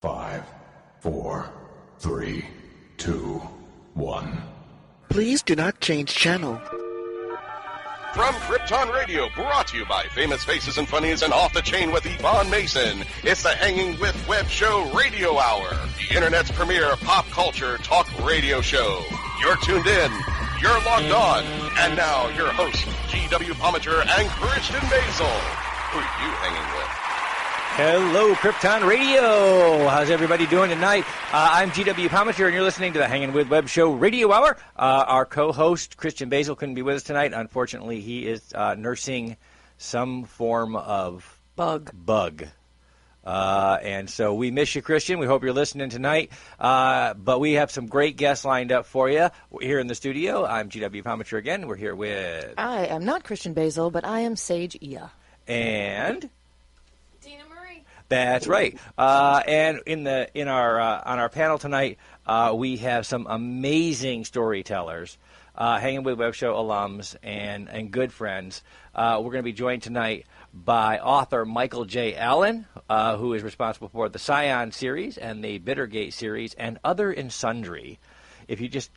5, 4, 3, 2, 1. Please do not change channel. From Krypton Radio, brought to you by Famous Faces and Funnies and Off the Chain with Yvonne Mason, it's the Hanging with Web Show Radio Hour, the Internet's premier pop culture talk radio show. You're tuned in, you're logged on, and now your hosts, GW Pomichter and Christian Basil. Who are you hanging with? Hello, Krypton Radio. How's everybody doing tonight? I'm GW Pomichter, and you're listening to the Hangin' with Web Show Radio Hour. Our co-host, Christian Basil, couldn't be with us tonight. Unfortunately, he is nursing some form of bug. And so we miss you, Christian. We hope you're listening tonight. But we have some great guests lined up for you here in the studio. I'm GW Pomichter again. We're here with... I am not Christian Basil, but I am Sage Ia. And... That's right. And on our panel tonight, we have some amazing storytellers, Hanging with Web Show alums and good friends. We're going to be joined tonight by author Michael J. Allen, who is responsible for the Scion series and the Bittergate series and Other and Sundry. If you just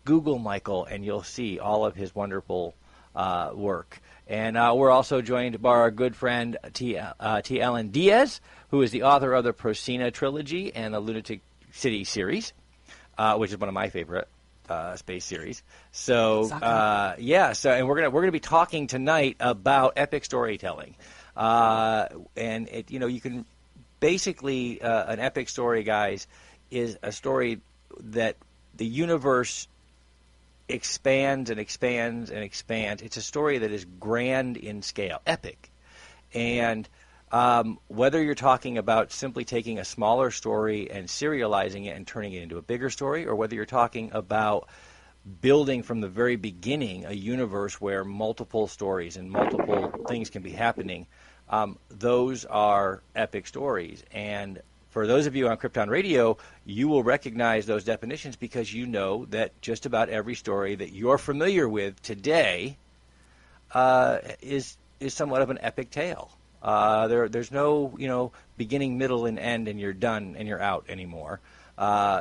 Google Michael and you'll see all of his wonderful work. And we're also joined by our good friend T. Allen Diaz, who is the author of the Procina trilogy and the Lunatic City series, which is one of my favorite space series. So and we're gonna be talking tonight about epic storytelling, and you can basically an epic story, guys, is a story that the universe expands and expands and expands. It's a story that is grand in scale, epic. And whether you're talking about simply taking a smaller story and serializing it and turning it into a bigger story, or whether you're talking about building from the very beginning a universe where multiple stories and multiple things can be happening, those are epic stories. And for those of you on Krypton Radio, you will recognize those definitions because you know that just about every story that you're familiar with today is somewhat of an epic tale. There's no beginning, middle, and end, and you're done and you're out anymore.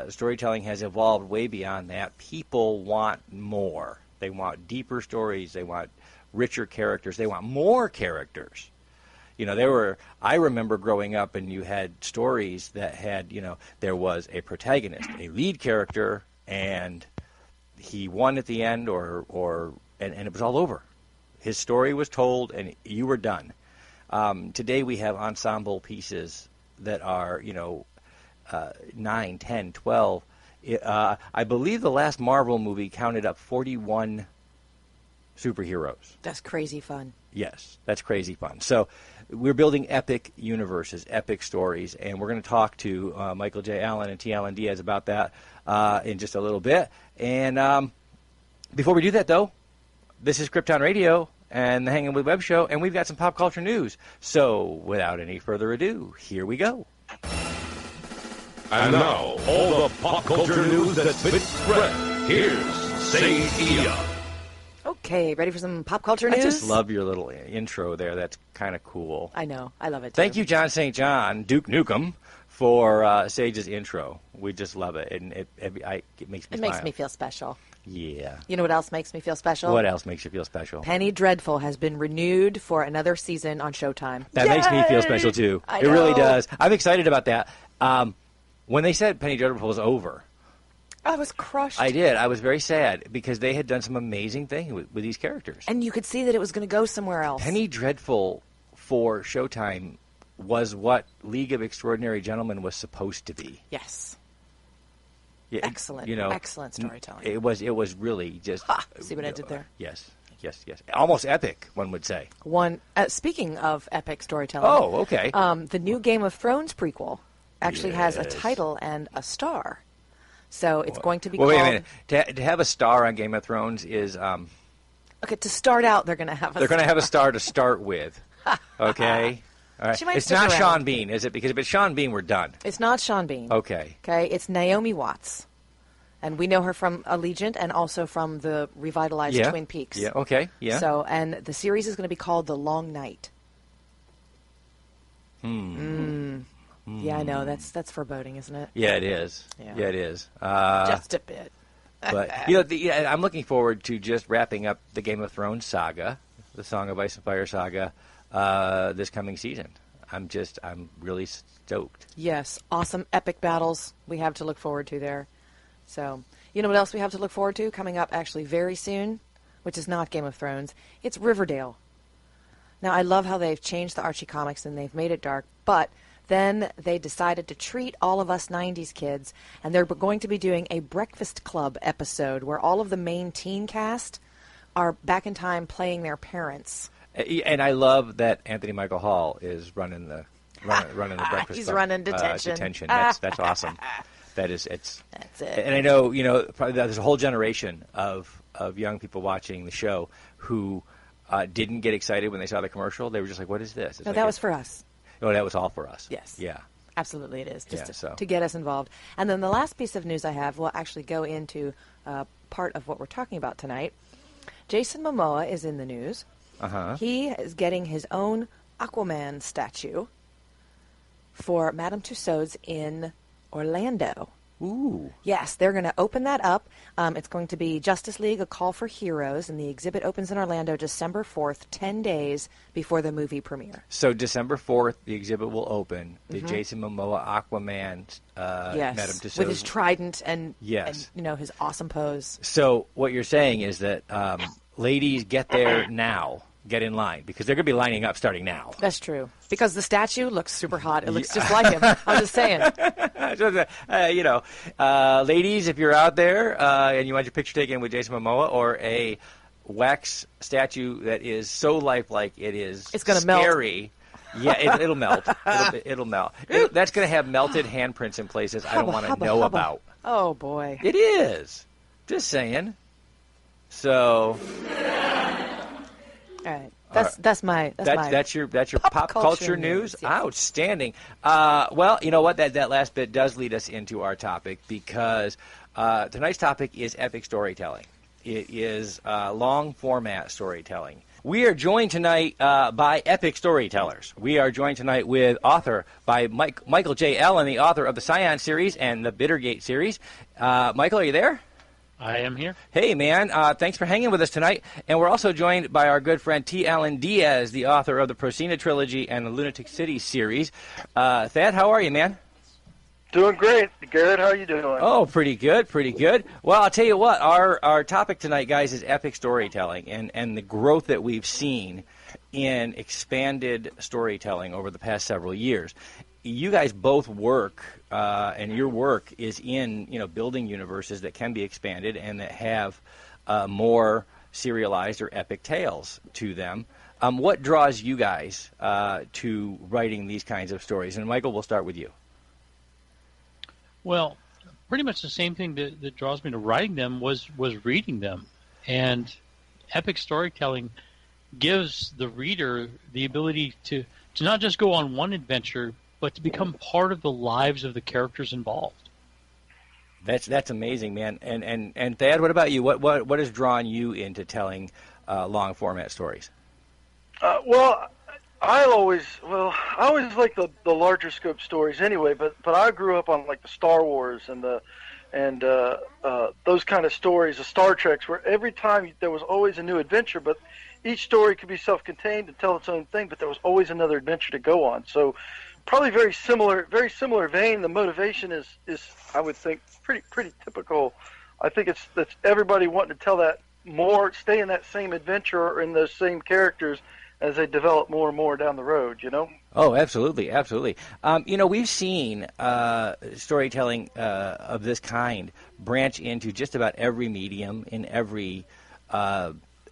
Storytelling has evolved way beyond that. People want more. They want deeper stories. They want richer characters. They want more characters. I remember growing up and you had stories that had, there was a protagonist, a lead character, and he won at the end and it was all over. His story was told and you were done. Today we have ensemble pieces that are, 9, 10, 12. I believe the last Marvel movie counted up 41 superheroes. That's crazy fun. Yes, that's crazy fun. So we're building epic universes, epic stories, and we're going to talk to Michael J. Allen and T. Allen Diaz about that in just a little bit. And before we do that, though, this is Krypton Radio and the Hangin' with Web Show, and we've got some pop culture news. So without any further ado, here we go. And now, all the pop culture news that's been spread. Here's Sage Ia. Okay, ready for some pop culture news? I just love your little intro there. That's kind of cool. I know. I love it, too. Thank you, John St. John, Duke Nukem, for Sage's intro. We just love it, and it makes me smile. It makes me feel special. Yeah. You know what else makes me feel special? What else makes you feel special? Penny Dreadful has been renewed for another season on Showtime. That makes me feel special, too. I It know. really does. I'm excited about that. When they said Penny Dreadful was over, I was crushed. I did. I was very sad because they had done some amazing things with these characters. And you could see that it was going to go somewhere else. Penny Dreadful for Showtime was what League of Extraordinary Gentlemen was supposed to be. Yes. Yeah, excellent. Excellent storytelling. It was really just... See what I did there? Yes. Almost epic, one would say. Speaking of epic storytelling... Oh, okay. The new Game of Thrones prequel actually has a title and a star. So it's going to be called... Wait a minute. To have a star on Game of Thrones is... Okay, to start out, they're going to have a star. They're going to have a star to start with. Okay? All right. She might it's stick not around. Sean Bean, is it? Because if it's Sean Bean, we're done. It's not Sean Bean. Okay. Okay, it's Naomi Watts. And we know her from Allegiant and also from the revitalized Twin Peaks. Yeah, okay, yeah. So, and the series is going to be called The Long Night. Yeah. Yeah, I know. That's foreboding, isn't it? Yeah, it is. Yeah. Yeah, it is. Just a bit. But I'm looking forward to just wrapping up the Game of Thrones saga, the Song of Ice and Fire saga, this coming season. I'm really stoked. Yes, awesome epic battles we have to look forward to there. So, you know what else we have to look forward to coming up actually very soon, which is not Game of Thrones. It's Riverdale. Now, I love how they've changed the Archie comics and they've made it dark, but then they decided to treat all of us 90s kids, and they're going to be doing a Breakfast Club episode where all of the main teen cast are back in time playing their parents. And I love that Anthony Michael Hall is running the Breakfast He's Club. running detention. That's awesome. That's it. And I know, probably there's a whole generation of young people watching the show who didn't get excited when they saw the commercial. They were just like, what is this? No, that was for us. Oh, that was all for us. Yes. Yeah. Absolutely it is, just so. to get us involved. And then the last piece of news I have will actually go into part of what we're talking about tonight. Jason Momoa is in the news. Uh-huh. He is getting his own Aquaman statue for Madame Tussauds in Orlando. Ooh. Yes, they're going to open that up. It's going to be Justice League, A Call for Heroes, and the exhibit opens in Orlando December 4th, 10 days before the movie premiere. So December 4th, the exhibit will open. The Jason Momoa Aquaman Yes, Madame Tussauds. with his trident and Yes. his awesome pose. So what you're saying is that ladies, get there now. Get in line, because they're going to be lining up starting now. That's true. Because the statue looks super hot. It looks just like him. I'm just saying. Ladies, if you're out there and you want your picture taken with Jason Momoa or a wax statue that is so lifelike it's gonna scary. Yeah, it'll melt. It'll melt. That's going to have melted handprints in places I don't want to know about. Oh, boy. It is. Just saying. So... All right. That's your pop culture news. Yes. Outstanding. Well, you know what? That last bit does lead us into our topic, because tonight's topic is epic storytelling. It is long format storytelling. We are joined tonight by epic storytellers. We are joined tonight with author by Michael J. Allen, the author of the Scion series and the Bittergate series. Michael, are you there? I am here. Hey, man. Thanks for hanging with us tonight. And we're also joined by our good friend T. Alan Diaz, the author of the Procina trilogy and the Lunatic City series. Thad, how are you, man? Doing great. Garrett, how are you doing? Oh, pretty good, pretty good. Well, I'll tell you what, our topic tonight, guys, is epic storytelling and the growth that we've seen in expanded storytelling over the past several years. You guys both work, and your work is in building universes that can be expanded and that have more serialized or epic tales to them. What draws you guys to writing these kinds of stories? And Michael, we'll start with you. Well, pretty much the same thing that draws me to writing them was reading them. And epic storytelling gives the reader the ability to not just go on one adventure, but to become part of the lives of the characters involved. That's amazing, man. And Thad, what about you? What has drawn you into telling long format stories? I always like the larger scope stories anyway. But I grew up on like the Star Wars and those kind of stories, the Star Treks, where every time there was always a new adventure, but each story could be self-contained and tell its own thing, but there was always another adventure to go on. So probably very similar vein. The motivation is I would think pretty typical. I think that's everybody wanting to tell that more, stay in that same adventure or in those same characters as they develop more and more down the road, Oh, absolutely. We've seen storytelling of this kind branch into just about every medium in every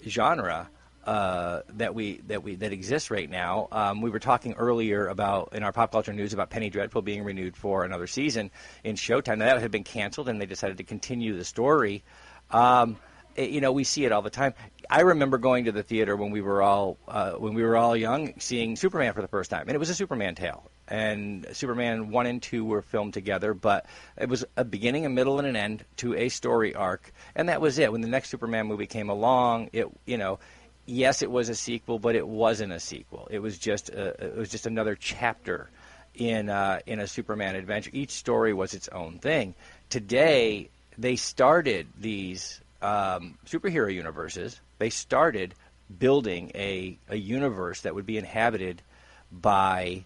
genre that exists right now. We were talking earlier about in our pop culture news about Penny Dreadful being renewed for another season in Showtime. Now, that had been canceled, and they decided to continue the story. We see it all the time. I remember going to the theater when we were all young, seeing Superman for the first time, and it was a Superman tale. And Superman 1 and 2 were filmed together, but it was a beginning, a middle, and an end to a story arc, and that was it. When the next Superman movie came along, yes, it was a sequel, but it wasn't a sequel. It was just another chapter in a Superman adventure. Each story was its own thing. Today, they started these superhero universes. They started building a universe that would be inhabited by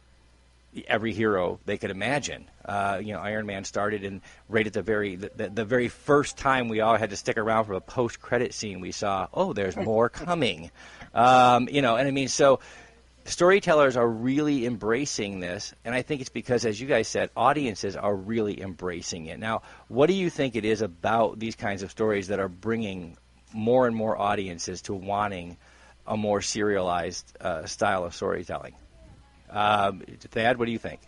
every hero they could imagine. Iron Man started, and right at the very first time we all had to stick around for a post-credit scene, we saw, oh, there's more coming. So storytellers are really embracing this, and I think it's because, as you guys said, audiences are really embracing it. Now, what do you think it is about these kinds of stories that are bringing more and more audiences to wanting a more serialized style of storytelling? Thad, what do you think?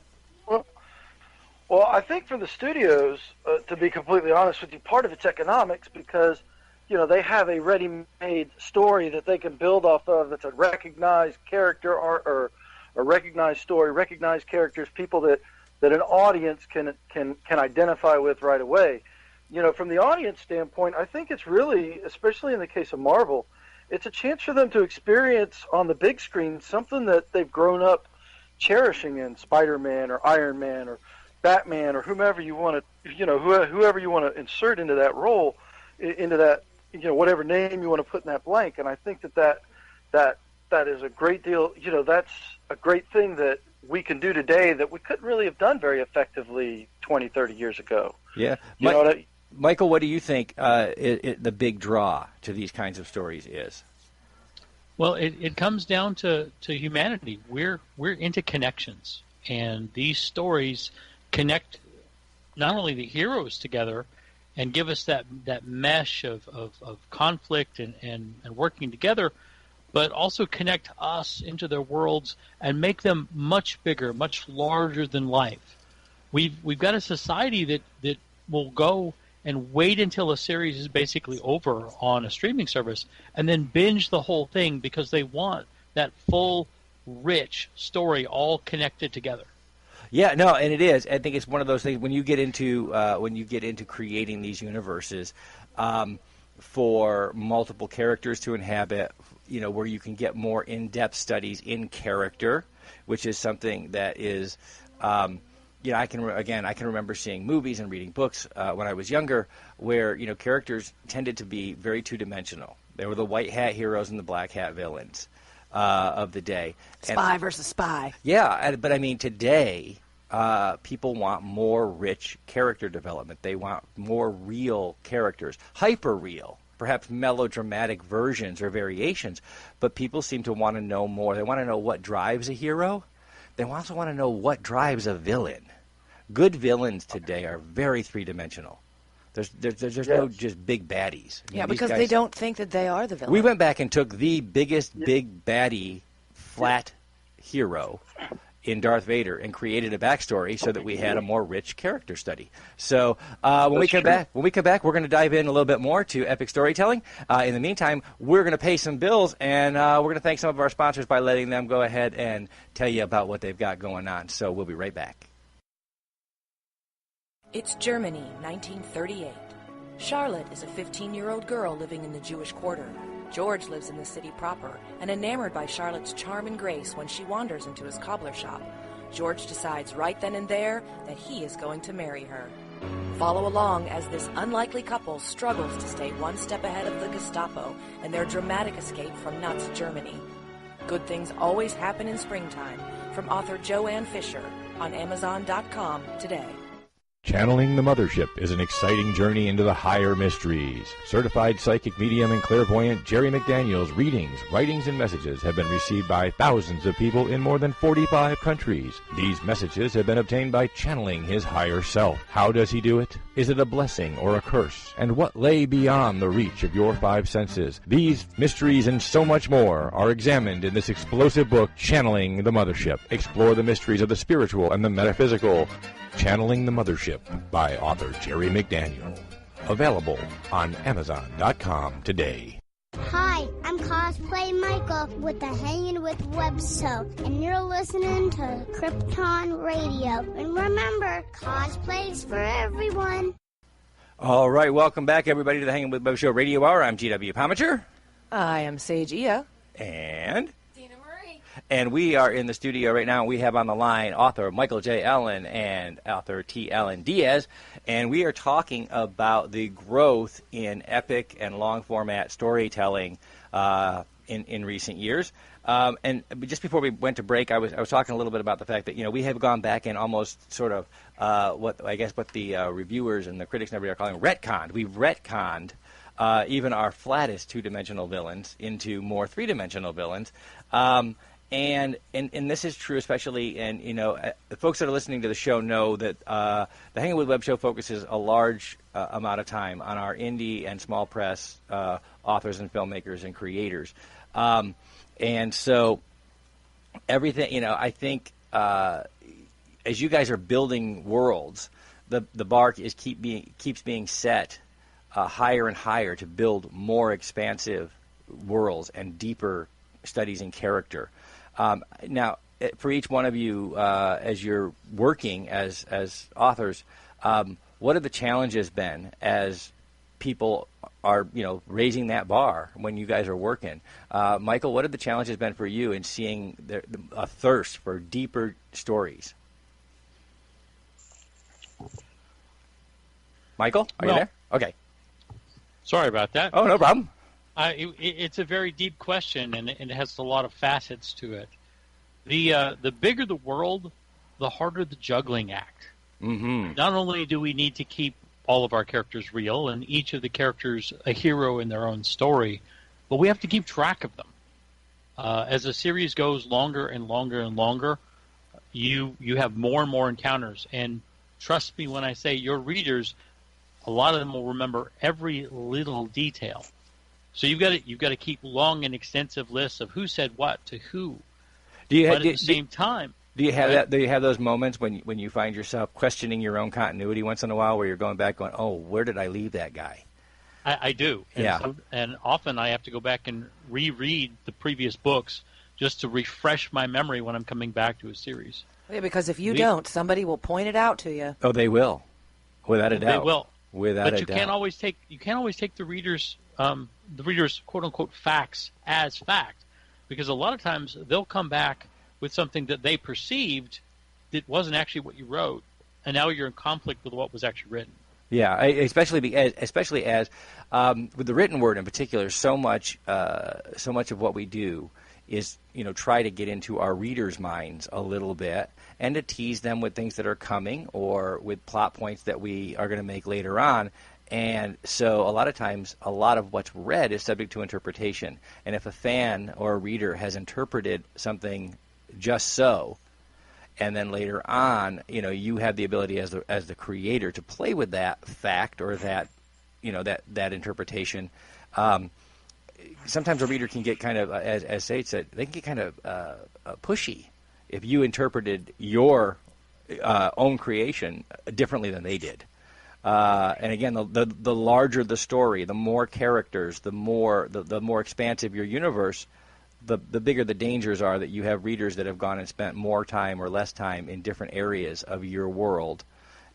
Well, I think for the studios, to be completely honest with you, part of it's economics because, they have a ready-made story that they can build off of that's a recognized character or a recognized story, recognized characters, people that an audience can identify with right away. From the audience standpoint, I think it's really, especially in the case of Marvel, it's a chance for them to experience on the big screen something that they've grown up cherishing in Spider-Man or Iron Man or Batman or whomever you want to, whoever you want to insert into that role, into that, whatever name you want to put in that blank. And I think that is a great deal. That's a great thing that we can do today that we couldn't really have done very effectively 20, 30 years ago. Yeah. Michael, what do you think the big draw to these kinds of stories is? Well, it comes down to humanity. We're into connections, and these stories connect not only the heroes together and give us that mesh of conflict and working together, but also connect us into their worlds and make them much bigger, much larger than life. We've got a society that will go and wait until a series is basically over on a streaming service and then binge the whole thing because they want that full, rich story all connected together. Yeah, no, and it is. I think it's one of those things when you get into creating these universes for multiple characters to inhabit, where you can get more in-depth studies in character, which is something that is, I can remember seeing movies and reading books when I was younger, where characters tended to be very two-dimensional. They were the white hat heroes and the black hat villains of the day. Spy versus spy. Yeah, but I mean, today, people want more rich character development. They want more real characters, hyper-real, perhaps melodramatic versions or variations, but people seem to want to know more. They want to know what drives a hero. They also want to know what drives a villain. Good villains today are very three-dimensional. There's no just big baddies. Yeah, because they don't think that they are the villain. We went back and took the biggest big baddie flat hero in Darth Vader and created a backstory so that we had a more rich character study. So when we come back, we're going to dive in a little bit more to epic storytelling. In the meantime, we're going to pay some bills, and we're going to thank some of our sponsors by letting them go ahead and tell you about what they've got going on. So we'll be right back. It's Germany, 1938. Charlotte is a 15-year-old girl living in the Jewish quarter. George lives in the city proper, and enamored by Charlotte's charm and grace when she wanders into his cobbler shop, George decides right then and there that he is going to marry her. Follow along as this unlikely couple struggles to stay one step ahead of the Gestapo and their dramatic escape from Nazi Germany. Good things always happen in springtime, from author Joanne Fisher, on Amazon.com today. Channeling the Mothership is an exciting journey into the higher mysteries. Certified psychic medium and clairvoyant Jerry McDaniel's readings, writings, and messages have been received by thousands of people in more than 45 countries. These messages have been obtained by channeling his higher self. How does he do it? Is it a blessing or a curse? And what lay beyond the reach of your five senses? These mysteries and so much more are examined in this explosive book, Channeling the Mothership. Explore the mysteries of the spiritual and the metaphysical. Channeling the Mothership by author Jerry McDaniel. Available on Amazon.com today. Hi, I'm Cosplay Michael with the Hangin with Web Show, and you're listening to Krypton Radio. And remember, cosplay's for everyone. All right, welcome back, everybody, to the Hangin with Web Show Radio Hour. I'm GW Pomichter. I am Sage Ia. And... And we are in the studio right now. We have on the line author Michael J. Allen and author T. Allen Diaz. And we are talking about the growth in epic and long-format storytelling in recent years. And just before we went to break, I was talking a little bit about the fact that, you know, we have gone back and almost sort of what the reviewers and the critics and everybody are calling retconned. We've retconned even our flattest two-dimensional villains into more three-dimensional villains. And this is true especially, and, you know, the folks that are listening to the show know that the Hangin' with Web show focuses a large amount of time on our indie and small press authors and filmmakers and creators. And so everything, you know, I think as you guys are building worlds, the bar keeps being set higher and higher to build more expansive worlds and deeper studies in character. Now, for each one of you, as you're working as authors, what have the challenges been as people are, you know, raising that bar when you guys are working? Michael, what have the challenges been for you in seeing a thirst for deeper stories? Michael, are you there? Okay. Sorry about that. Oh, no problem. It's a very deep question, and it has a lot of facets to it. The bigger the world, the harder the juggling act. Mm-hmm. Not only do we need to keep all of our characters real, and each of the characters a hero in their own story, but we have to keep track of them. As the series goes longer and longer and longer, you have more and more encounters. And trust me when I say your readers, a lot of them will remember every little detail. So you've got to keep long and extensive lists of who said what to who. But at the same time, do you have that? Do you have those moments when you find yourself questioning your own continuity once in a while, where you're going back, going, "Oh, where did I leave that guy?" I do. And often I have to go back and reread the previous books just to refresh my memory when I'm coming back to a series. Yeah, because if you don't, somebody will point it out to you. Oh, they will, without a doubt. They will. Without a doubt. But you can't always take the reader's quote unquote facts as fact, because a lot of times they'll come back with something that they perceived that wasn't actually what you wrote, and now you're in conflict with what was actually written. Yeah, especially as with the written word in particular, so much of what we do is, you know, try to get into our readers' minds a little bit and to tease them with things that are coming or with plot points that we are going to make later on. And so a lot of times, a lot of what's read is subject to interpretation. And if a fan or a reader has interpreted something just so, and then later on, you know, you have the ability as the creator to play with that fact or that, you know, that interpretation. Sometimes a reader can get kind of, as Sage said, they can get kind of pushy if you interpreted your own creation differently than they did. And again, the larger the story, the more characters, the more expansive your universe, the bigger the dangers are that you have readers that have gone and spent more time or less time in different areas of your world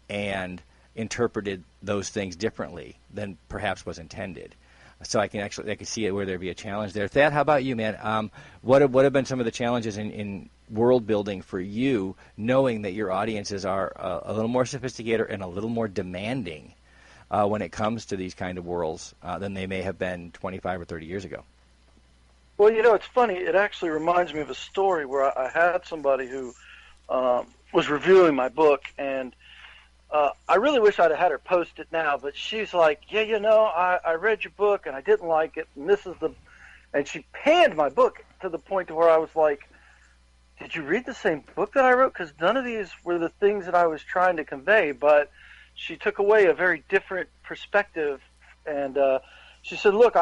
and interpreted those things differently than perhaps was intended. So I can see it where there'd be a challenge there. Thad, how about you, man? What have been some of the challenges in world building for you, knowing that your audiences are a little more sophisticated and a little more demanding when it comes to these kind of worlds than they may have been 25 or 30 years ago? Well, you know, it's funny. It actually reminds me of a story where I had somebody who was reviewing my book, and I really wish I'd have had her post it now, but she's like, yeah, you know, I read your book, and I didn't like it, and and she panned my book to the point to where I was like, did you read the same book that I wrote? Because none of these were the things that I was trying to convey, but she took away a very different perspective, and she said, look,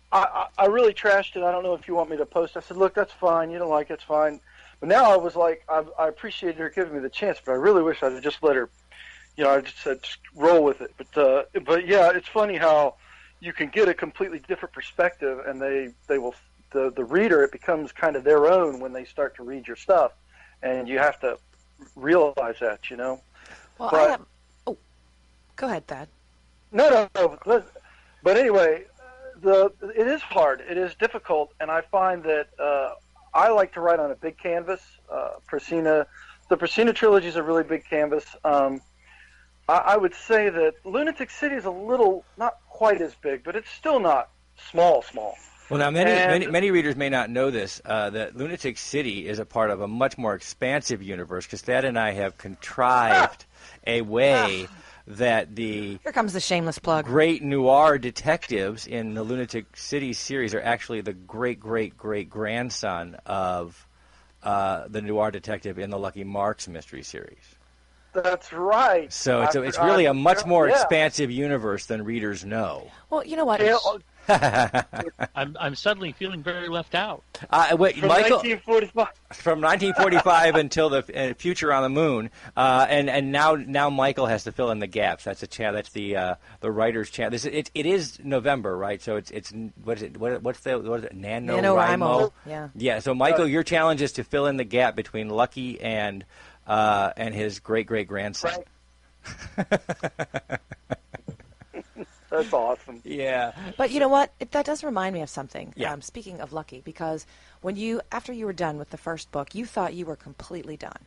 I really trashed it. I don't know if you want me to post. I said, look, that's fine. You don't like it, it's fine. But now I was like, I appreciated her giving me the chance, but I really wish I'd have just let her, you know, I just said, just roll with it. But yeah, it's funny how you can get a completely different perspective, and they will, the reader, it becomes kind of their own when they start to read your stuff, and you have to realize that, you know. Well, go ahead, Thad. No. But anyway, it is hard. It is difficult, and I find that I like to write on a big canvas. The Prasina trilogy is a really big canvas. I would say that Lunatic City is a little, not quite as big, but it's still not small. Well, now many readers may not know this, that Lunatic City is a part of a much more expansive universe, because Thad and I have contrived a way that the Here comes the shameless plug. great noir detectives in the Lunatic City series are actually the great-great-great-grandson of the noir detective in the Lucky Marks mystery series. That's right. So it's really a much more expansive universe than readers know. Well, you know what? I'm suddenly feeling very left out. From Michael, 1945. from 1945 until the future on the moon, and now Michael has to fill in the gaps. That's the writer's chance. It is November, right? So it's what is it? What's it? NaNoWriMo. Yeah. So Michael, your challenge is to fill in the gap between Lucky and his great-great-grandson. Right. That's awesome. Yeah. But you know what? That does remind me of something. Yeah. Speaking of Lucky, because after you were done with the first book, you thought you were completely done.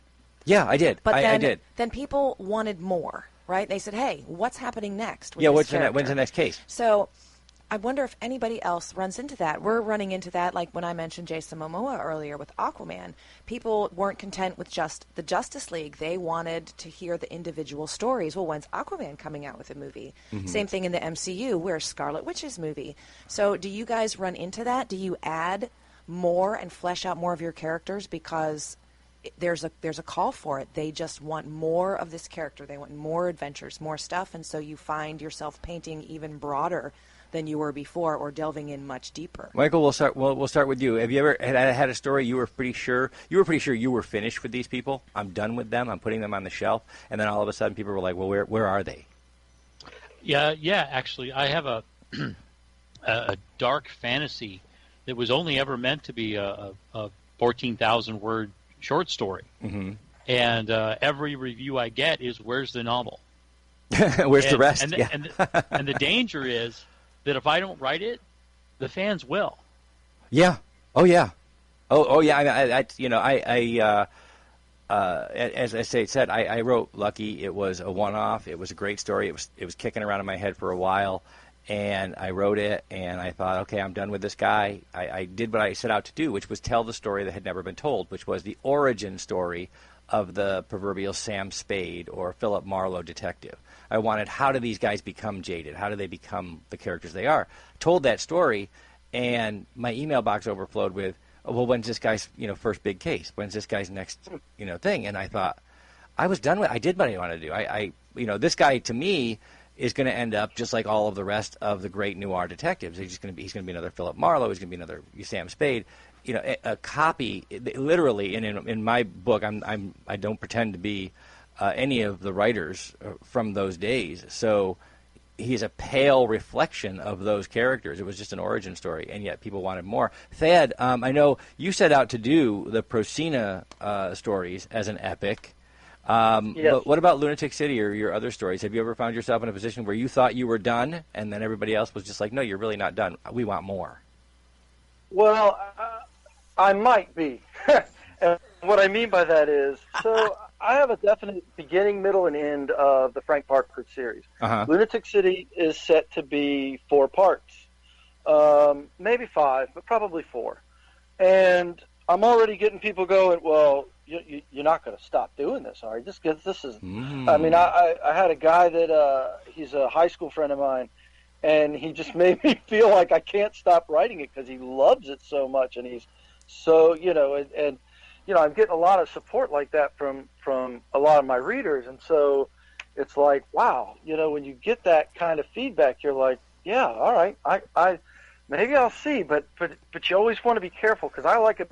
Yeah, I did. But I did. Then people wanted more, right? They said, "Hey, what's happening next?" With When's this the next case? So I wonder if anybody else runs into that. We're running into that, like when I mentioned Jason Momoa earlier with Aquaman. People weren't content with just the Justice League. They wanted to hear the individual stories. Well, when's Aquaman coming out with a movie? Mm-hmm. Same thing in the MCU. Where's Scarlet Witch's movie? So do you guys run into that? Do you add more and flesh out more of your characters because there's a call for it? They just want more of this character. They want more adventures, more stuff, and so you find yourself painting even broader than you were before, or delving in much deeper. Michael, we'll start with you. Have you ever had a story you were pretty sure you were finished with these people? I'm done with them. I'm putting them on the shelf, and then all of a sudden people were like, "Well, where are they?" Yeah. Actually, I have a dark fantasy that was only ever meant to be a 14,000 word short story, mm-hmm. and every review I get is, "Where's the novel? Where's the rest?" And the danger is that if I don't write it, the fans will. Yeah. Oh yeah. Oh yeah. As I said, I wrote Lucky. It was a one-off. It was a great story. It was kicking around in my head for a while, and I wrote it, and I thought, okay, I'm done with this guy. I did what I set out to do, which was tell the story that had never been told, which was the origin story of the proverbial Sam Spade or Philip Marlowe detective. I wanted, how do these guys become jaded? How do they become the characters they are? Told that story, and my email box overflowed with, oh, well, when's this guy's first big case? When's this guy's next thing? And I thought, I was done with. I did what I wanted to do. I this guy to me is going to end up just like all of the rest of the great noir detectives. He's going to be another Philip Marlowe. He's going to be another Sam Spade. A copy, literally. And in my book, I don't pretend to be any of the writers from those days. So he's a pale reflection of those characters. It was just an origin story, and yet people wanted more. Thad, I know you set out to do the Prasina stories as an epic. Yes. But what about Lunatic City or your other stories? Have you ever found yourself in a position where you thought you were done, and then everybody else was just like, no, you're really not done. We want more. Well, I might be. And what I mean by that is, so I have a definite beginning, middle, and end of the Frank Parker series. Uh-huh. Lunatic City is set to be 4 parts, maybe 5, but probably 4. And I'm already getting people going, well, you're not going to stop doing this, are you? Just because this is, I mean, I had a guy that he's a high school friend of mine, and he just made me feel like I can't stop writing it because he loves it so much, and he's so, and I'm getting a lot of support like that from a lot of my readers, and so it's like, wow, when you get that kind of feedback, you're like, yeah, all right, I maybe I'll see, but you always want to be careful because I like to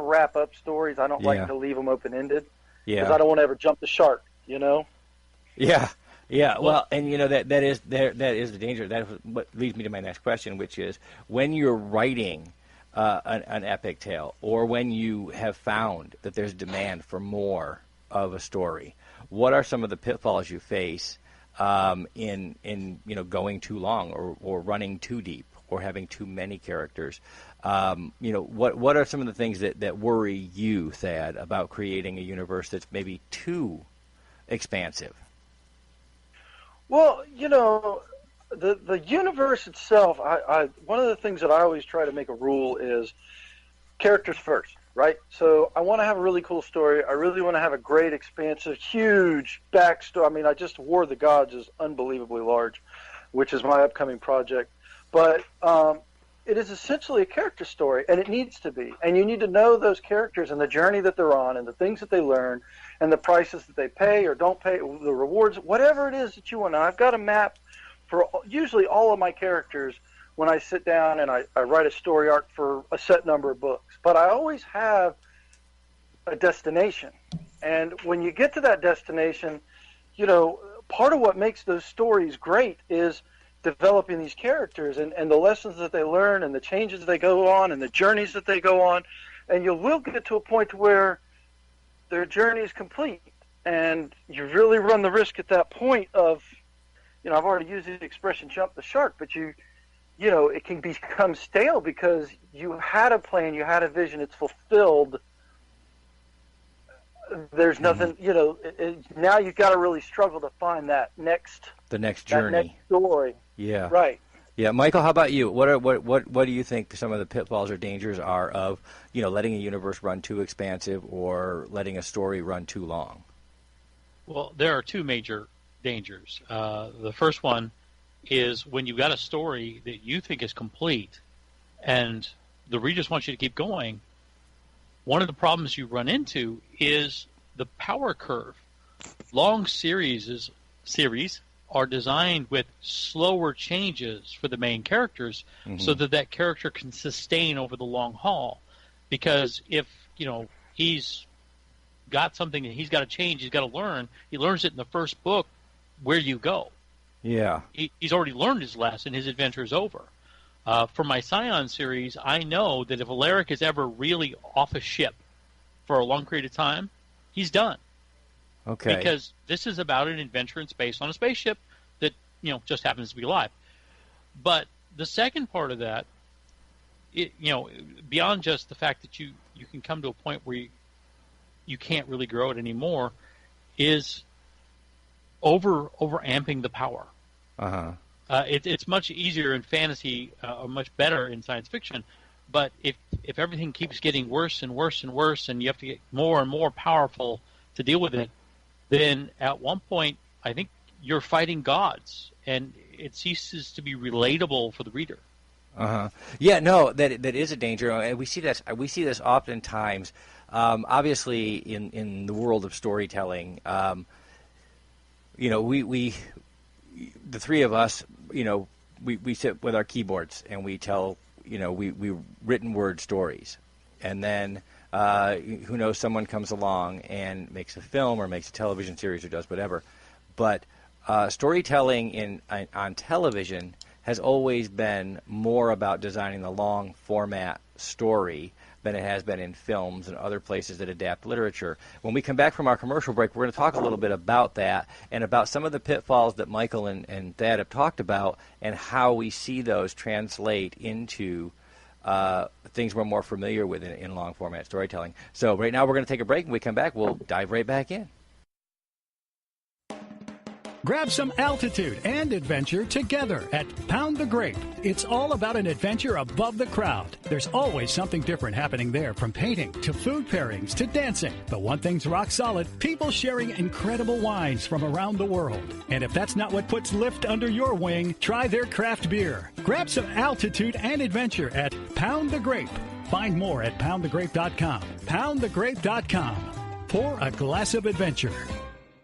wrap up stories. I don't like to leave them open ended because I don't want to ever jump the shark, Yeah. Yeah, well, and that is the danger. That is what leads me to my next question, which is when you're writing an epic tale, or when you have found that there's demand for more of a story, what are some of the pitfalls you face in going too long or running too deep or having too many characters. What are some of the things that worry you, Thad, about creating a universe that's maybe too expansive? Well, the universe itself, I one of the things that I always try to make a rule is characters first, right? So I want to have a really cool story. I really want to have a great, expansive, huge backstory. I mean, War of the Gods is unbelievably large, which is my upcoming project. But it is essentially a character story, and it needs to be. And you need to know those characters and the journey that they're on and the things that they learn and the prices that they pay or don't pay, the rewards, whatever it is that you want. Now, I've got a map for usually all of my characters when I sit down and I write a story arc for a set number of books. But I always have a destination. And when you get to that destination, part of what makes those stories great is developing these characters and the lessons that they learn and the changes they go on and the journeys that they go on. And you will get to a point where their journey is complete. And you really run the risk at that point of, I've already used the expression jump the shark, but it can become stale because you had a plan, you had a vision, it's fulfilled. There's nothing, now you've got to really struggle to find the next journey, that next story. Yeah. Right. Yeah, Michael, how about you? What do you think some of the pitfalls or dangers are of, letting a universe run too expansive or letting a story run too long? Well, there are two major dangers. The first one is when you've got a story that you think is complete and the readers want you to keep going, one of the problems you run into is the power curve. Long series are designed with slower changes for the main characters so that character can sustain over the long haul. Because if, he's got something that he's got to change, he's got to learn, he learns it in the first book, where you go. Yeah. He's already learned his lesson, his adventure is over. For my Scion series, I know that if Alaric is ever really off a ship for a long period of time, he's done. Okay. Because this is about an adventure in space on a spaceship that, just happens to be alive. But the second part of that, beyond just the fact that you can come to a point where you can't really grow it anymore, is over amping the power. It's much easier in fantasy, or much better in science fiction. But if everything keeps getting worse and worse and worse, and you have to get more and more powerful to deal with it, then at one point, I think you're fighting gods, and it ceases to be relatable for the reader. Yeah, no, that is a danger, and we see this oftentimes. Obviously, in the world of storytelling, we the three of us, we sit with our keyboards and we tell, we written word stories, and then who knows, someone comes along and makes a film or makes a television series or does whatever. But storytelling on television has always been more about designing the long format story than it has been in films and other places that adapt literature. When we come back from our commercial break, we're going to talk a little bit about that and about some of the pitfalls that Michael and Thad have talked about and how we see those translate into things we're more familiar with in long format storytelling. So right now we're going to take a break. When we come back, we'll dive right back in. Grab some altitude and adventure together at Pound the Grape. It's all about an adventure above the crowd. There's always something different happening there, from painting to food pairings to dancing. But one thing's rock solid, people sharing incredible wines from around the world. And if that's not what puts Lift under your wing, try their craft beer. Grab some altitude and adventure at Pound the Grape. Find more at poundthegrape.com. Poundthegrape.com. Pour a glass of adventure.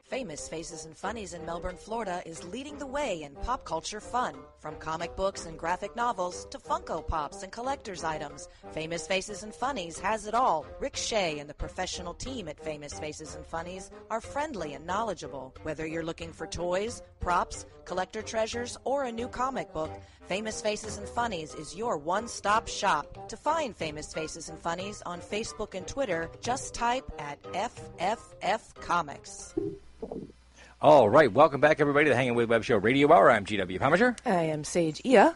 Famous Faces and Funnies in Melbourne, Florida is leading the way in pop culture fun. From comic books and graphic novels to Funko Pops and collector's items, Famous Faces and Funnies has it all. Rick Shea and the professional team at Famous Faces and Funnies are friendly and knowledgeable. Whether you're looking for toys, props, collector treasures, or a new comic book, Famous Faces and Funnies is your one-stop shop. To find Famous Faces and Funnies on Facebook and Twitter, just type at FFF Comics. All right, welcome back, everybody, to the Hangin' with Web Show Radio Hour. I'm GW Pomichter. I am Sage Ia.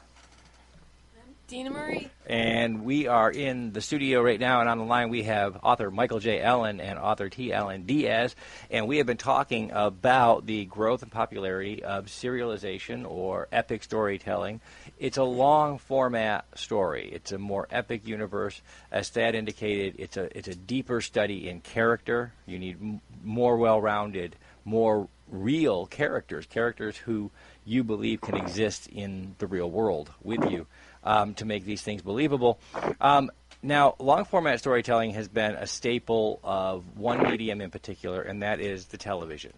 I'm Dina Marie. And we are in the studio right now, and on the line we have author Michael J. Allen and author T. Allen Diaz, and we have been talking about the growth and popularity of serialization or epic storytelling. It's a long-format story. It's a more epic universe. As Thad indicated, it's a deeper study in character. You need more well-rounded, more real characters who you believe can exist in the real world with you. To make these things believable. Now, long-format storytelling has been a staple of one medium in particular, and that is the television.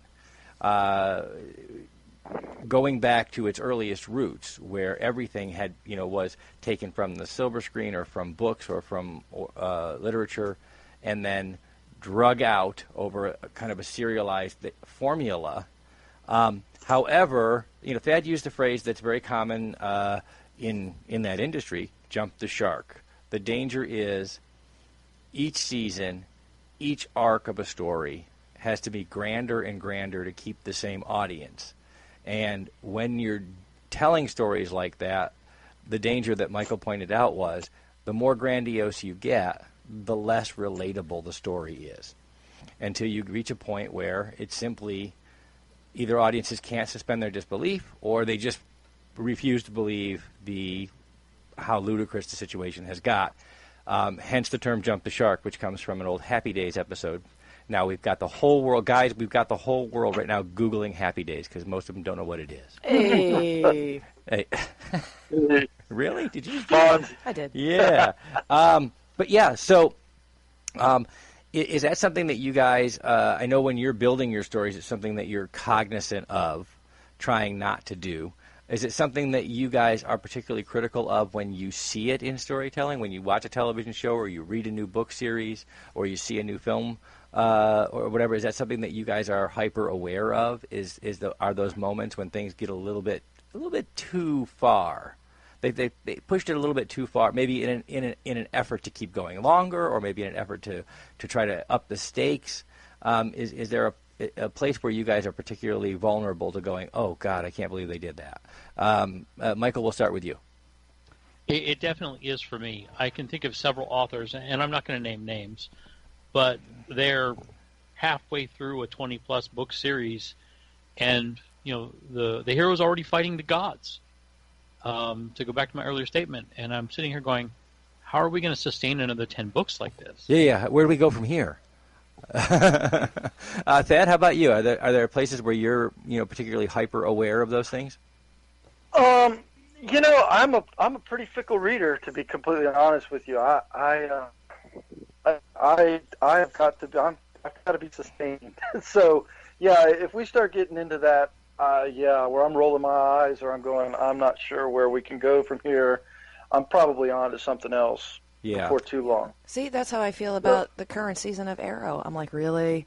Going back to its earliest roots, where everything was taken from the silver screen or from books or from literature, and then drug out over kind of a serialized formula. However, Thad used a phrase that's very common in that industry, jump the shark. The danger is each season, each arc of a story has to be grander and grander to keep the same audience. And when you're telling stories like that, the danger that Michael pointed out was the more grandiose you get, the less relatable the story is. Until you reach a point where it's simply either audiences can't suspend their disbelief or they just refuse to believe how ludicrous the situation has got. Hence the term jump the shark, which comes from an old Happy Days episode. Now we've got the whole world, guys, we've got the whole world right now Googling Happy Days because most of them don't know what it is. Hey. Hey. Really? Did you just do that? I did. Yeah. But yeah, so is that something that you guys, I know when you're building your stories, it's something that you're cognizant of trying not to do. Is it something that you guys are particularly critical of when you see it in storytelling, when you watch a television show or you read a new book series or you see a new film or whatever? Is that something that you guys are hyper aware of? Are those moments when things get a little bit too far? They pushed it a little bit too far, maybe in an effort to keep going longer, or maybe in an effort to try to up the stakes. Is there a place where you guys are particularly vulnerable to going, oh, God, I can't believe they did that? Michael, we'll start with you. It definitely is for me. I can think of several authors, and I'm not going to name names, but they're halfway through a 20-plus book series, and the hero's already fighting the gods. To go back to my earlier statement, and I'm sitting here going, how are we going to sustain another 10 books like this? Yeah. Where do we go from here? Thad, how about you? Are there places where you're particularly hyper aware of those things? I'm a pretty fickle reader, to be completely honest with you. I've got to be sustained. So yeah, if we start getting into that, where I'm rolling my eyes or I'm going, I'm not sure where we can go from here, I'm probably on to something else. Yeah. Before too long. See, that's how I feel about the current season of Arrow. I'm like, really?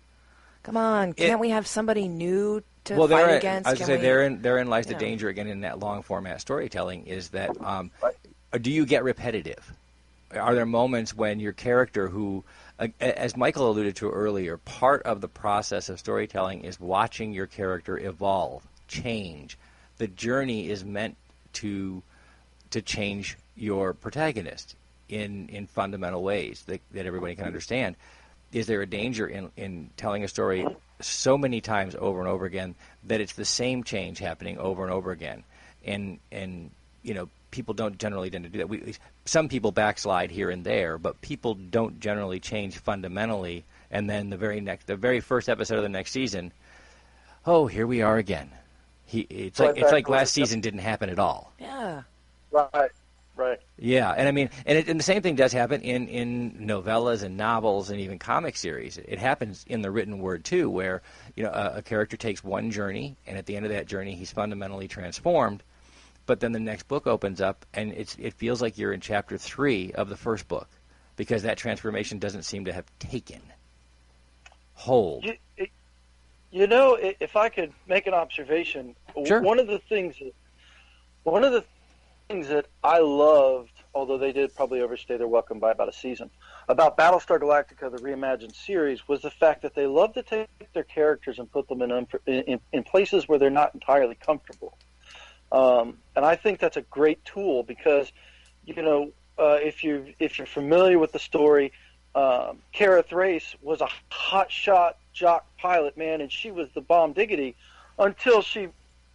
Come on, can't we have somebody new to fight against? I was going to say, therein lies the danger again in that long format storytelling is that do you get repetitive? Are there moments when your character who, as Michael alluded to earlier, part of the process of storytelling is watching your character evolve, change. The journey is meant to change your protagonist in fundamental ways that everybody can understand. Is there a danger in telling a story so many times over and over again that it's the same change happening over and over again? And people don't generally tend to do that. Some people backslide here and there, but people don't generally change fundamentally. And then the very first episode of the next season, oh, here we are again. It's like last season didn't happen at all. Yeah. Right. Yeah, and I mean, and the same thing does happen in novellas and novels and even comic series. It happens in the written word too, where a character takes one journey, and at the end of that journey, he's fundamentally transformed. But then the next book opens up, and it feels like you're in chapter 3 of the first book, because that transformation doesn't seem to have taken hold. If I could make an observation, sure. One of the things that I loved, although they did probably overstay their welcome by about a season, about Battlestar Galactica, the reimagined series, was the fact that they love to take their characters and put them in places where they're not entirely comfortable. And I think that's a great tool because if you're familiar with the story, Kareth Race was a hotshot jock pilot, man, and she was the bomb diggity until she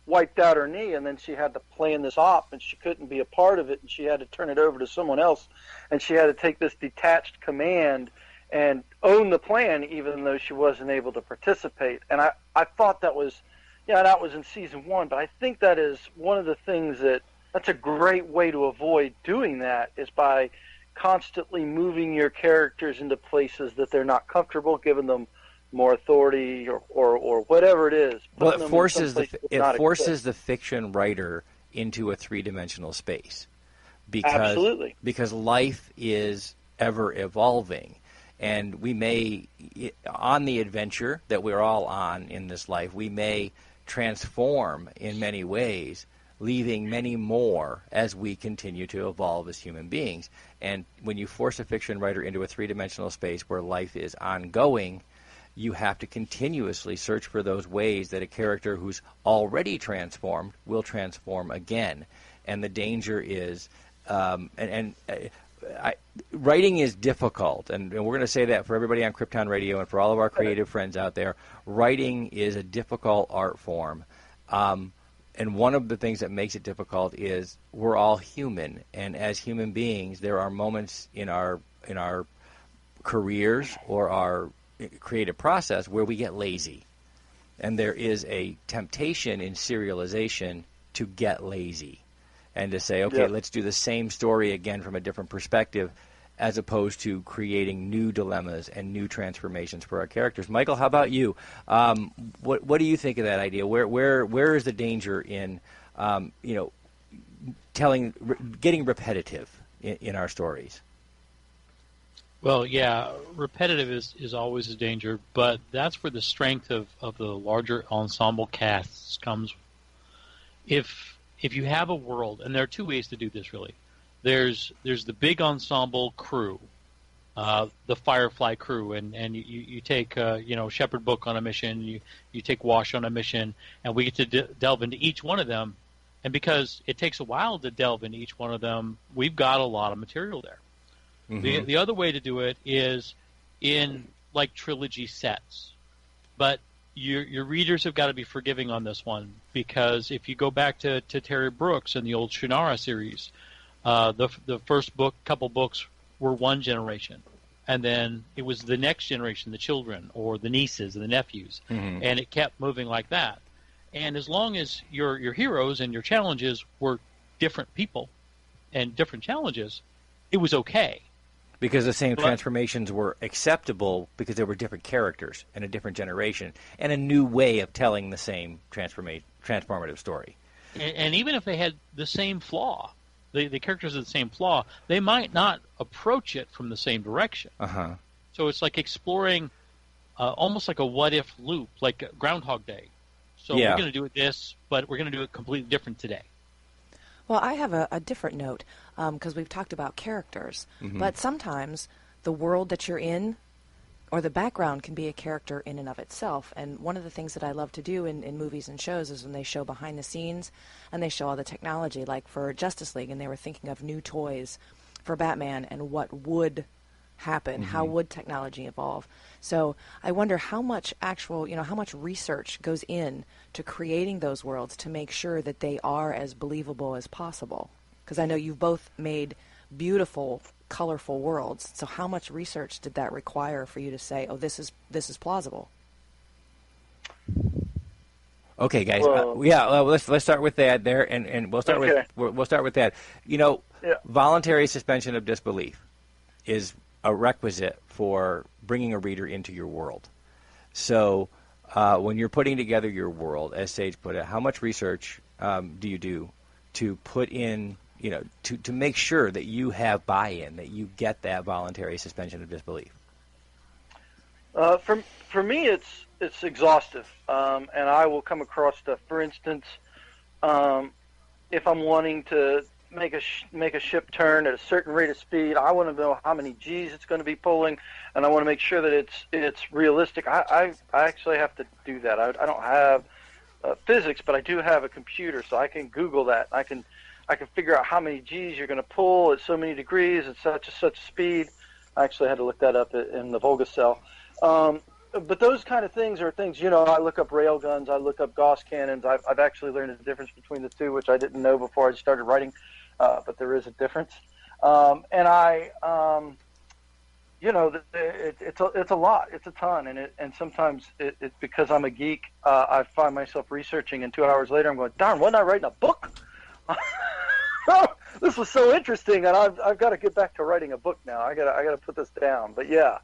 wiped out her knee, and then she had to plan this op, and she couldn't be a part of it, and she had to turn it over to someone else, and she had to take this detached command and own the plan, even though she wasn't able to participate. And I thought that was in season 1, but I think that is one of the things that's a great way to avoid doing that, is by constantly moving your characters into places that they're not comfortable, giving them more authority or whatever it is. Well, it forces the fiction writer into a three-dimensional space, because life is ever evolving, and we may, on the adventure that we're all on in this life, we may transform in many ways, leaving many more as we continue to evolve as human beings. And when you force a fiction writer into a three-dimensional space where life is ongoing, you have to continuously search for those ways that a character who's already transformed will transform again. And the danger is, writing is difficult, and we're going to say that for everybody on Krypton Radio and for all of our creative friends out there. Writing is a difficult art form. And one of the things that makes it difficult is we're all human, and as human beings, there are moments in our careers or our creative process where we get lazy, and there is a temptation in serialization to get lazy and to say, okay, let's do the same story again from a different perspective, as opposed to creating new dilemmas and new transformations for our characters. Michael, how about you? What do you think of that idea? Where is the danger in getting repetitive in our stories? Well, yeah, repetitive is always a danger, but that's where the strength of the larger ensemble casts comes. If you have a world, and there are two ways to do this really. There's the big ensemble crew, the Firefly crew, and you take Shepherd Book on a mission, you take Wash on a mission, and we get to delve into each one of them. And because it takes a while to delve into each one of them, we've got a lot of material there. Mm-hmm. The other way to do it is in like trilogy sets, but your readers have got to be forgiving on this one, because if you go back to Terry Brooks and the old Shannara series, the first couple books were one generation, and then it was the next generation, the children or the nieces and the nephews, and it kept moving like that. And as long as your heroes and your challenges were different people and different challenges, it was okay. Because the same transformations were acceptable because there were different characters and a different generation and a new way of telling the same transformative story. And even if they had the same flaw, the characters have the same flaw, they might not approach it from the same direction. Uh-huh. So it's like exploring almost like a what-if loop, like Groundhog Day. So we're going to do it this, but we're going to do it completely different today. Well, I have a different note, because we've talked about characters, but sometimes the world that you're in or the background can be a character in and of itself. And one of the things that I love to do in movies and shows is when they show behind the scenes and they show all the technology, like for Justice League, and they were thinking of new toys for Batman and what would happen, how would technology evolve. So I wonder how much how much research goes in to creating those worlds to make sure that they are as believable as possible. Because I know you've both made beautiful, colorful worlds. So how much research did that require for you to say, oh, this is plausible? Okay, guys. Let's start with that there, and we'll start with that. Voluntary suspension of disbelief is a requisite for bringing a reader into your world. So when you're putting together your world, as Sage put it, how much research do you do to put in, to make sure that you have buy-in, that you get that voluntary suspension of disbelief? For me, it's exhaustive, and I will come across stuff. For instance, if I'm wanting to make a ship turn at a certain rate of speed, I want to know how many G's it's going to be pulling, and I want to make sure that it's realistic. I actually have to do that. I don't have physics, but I do have a computer, so I can Google that. I can I can figure out how many G's you're going to pull at so many degrees at such a speed. I actually had to look that up in the Volga cell. But those kind of things are things, I look up rail guns, I look up Gauss cannons. I've actually learned the difference between the two, which I didn't know before I started writing, but there is a difference. It's a lot, it's a ton, and sometimes it's because I'm a geek. I find myself researching, and 2 hours later I'm going, darn, wasn't I writing a book? This was so interesting, and I've got to get back to writing a book now. I got to put this down. But yeah,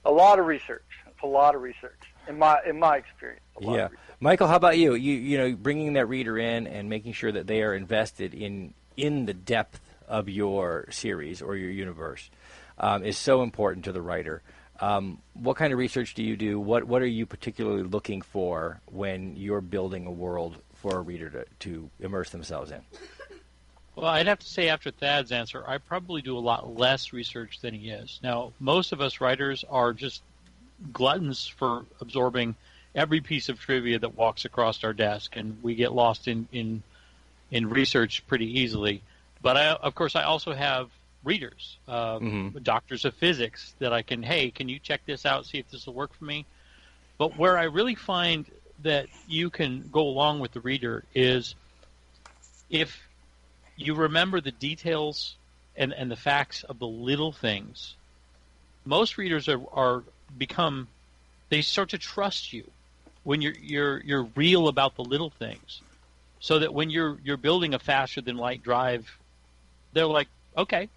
a lot of research. A lot of research in my experience. Yeah, Michael, how about you? You bringing that reader in and making sure that they are invested in the depth of your series or your universe is so important to the writer. What kind of research do you do? What are you particularly looking for when you're building a world for a reader to immerse themselves in? Well, I'd have to say after Thad's answer, I probably do a lot less research than he is. Now, most of us writers are just gluttons for absorbing every piece of trivia that walks across our desk, and we get lost in research pretty easily. But of course, I also have readers, doctors of physics that I can, hey, can you check this out, see if this will work for me? But where I really find that you can go along with the reader is if you remember the details and the facts of the little things. Most readers they start to trust you when you're real about the little things, so that when you're building a faster than light drive, they're like, okay,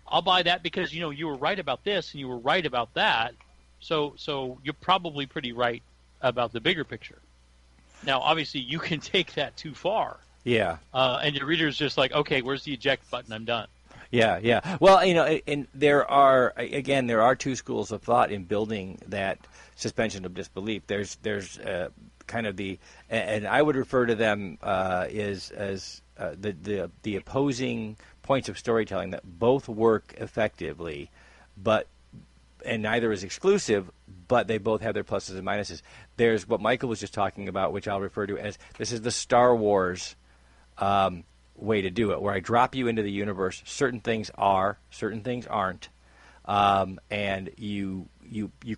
I'll buy that because you were right about this and you were right about that, so you're probably pretty right about the bigger picture. Now, obviously, you can take that too far. Yeah. And your reader's just like, okay, where's the eject button? I'm done. Yeah. Well, and there are two schools of thought in building that suspension of disbelief. There's kind of and I would refer to them as the opposing points of storytelling that both work effectively, and neither is exclusive, but they both have their pluses and minuses. There's what Michael was just talking about, which I'll refer to as this is the Star Wars way to do it, where I drop you into the universe. Certain things are, certain things aren't, and you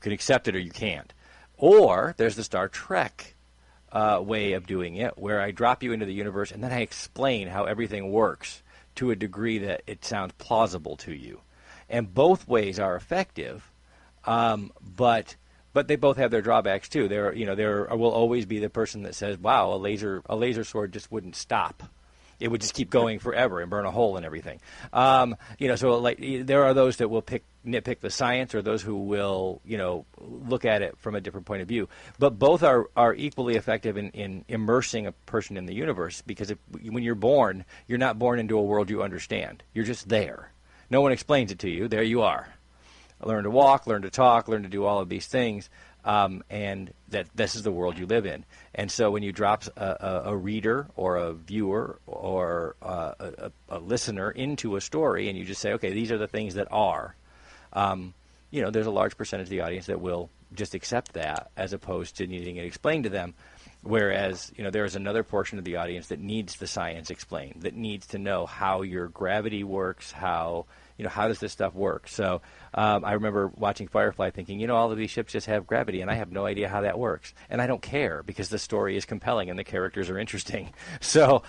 can accept it or you can't. Or there's the Star Trek way of doing it, where I drop you into the universe and then I explain how everything works to a degree that it sounds plausible to you. And both ways are effective, but they both have their drawbacks too. There will always be the person that says, "Wow, a laser sword just wouldn't stop. It would just keep going forever and burn a hole and everything." So like there are those that will nitpick the science, or those who will look at it from a different point of view. But both are equally effective in immersing a person in the universe, because when you're born, you're not born into a world you understand. You're just there. No one explains it to you. There you are. Learn to walk, learn to talk, learn to do all of these things, and that this is the world you live in. And so when you drop a reader or a viewer or a listener into a story, and you just say, okay, these are the things that are, there's a large percentage of the audience that will just accept that as opposed to needing it explained to them. Whereas, there is another portion of the audience that needs the science explained, that needs to know how your gravity works, how does this stuff work? So I remember watching Firefly thinking, all of these ships just have gravity, and I have no idea how that works. And I don't care, because the story is compelling and the characters are interesting. So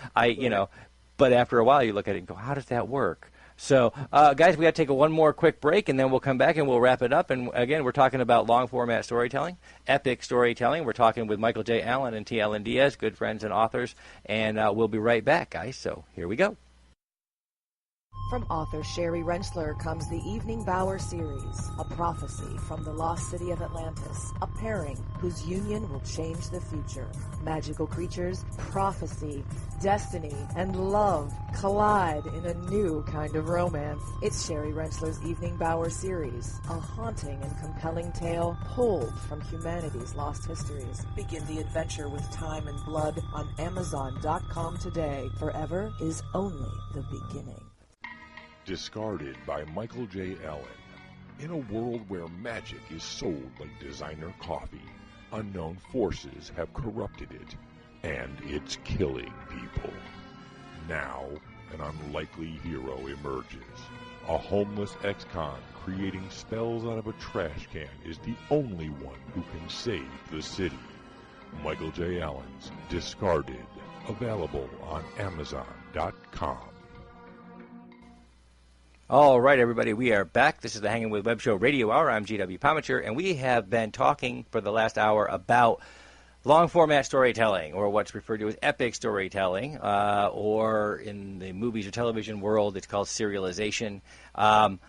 but after a while you look at it and go, how does that work? So, guys, we got to take one more quick break, and then we'll come back and we'll wrap it up. And again, we're talking about long-format storytelling, epic storytelling. We're talking with Michael J. Allen and T. Ellen Diaz, good friends and authors. And we'll be right back, guys. So here we go. From author Sherry Rentschler comes the Evening Bower series, a prophecy from the lost city of Atlantis, a pairing whose union will change the future. Magical creatures, prophecy, destiny, and love collide in a new kind of romance. It's Sherry Rentschler's Evening Bower series, a haunting and compelling tale pulled from humanity's lost histories. Begin the adventure with Time and Blood on Amazon.com today. Forever is only the beginning. Discarded by Michael J. Allen. In a world where magic is sold like designer coffee, unknown forces have corrupted it, and it's killing people. Now, an unlikely hero emerges. A homeless ex-con creating spells out of a trash can is the only one who can save the city. Michael J. Allen's Discarded, available on Amazon.com. All right, everybody, we are back. This is the Hangin' with Web Show Radio Hour. I'm GW Pomichter, and we have been talking for the last hour about long-format storytelling, or what's referred to as epic storytelling, or in the movies or television world, it's called serialization. No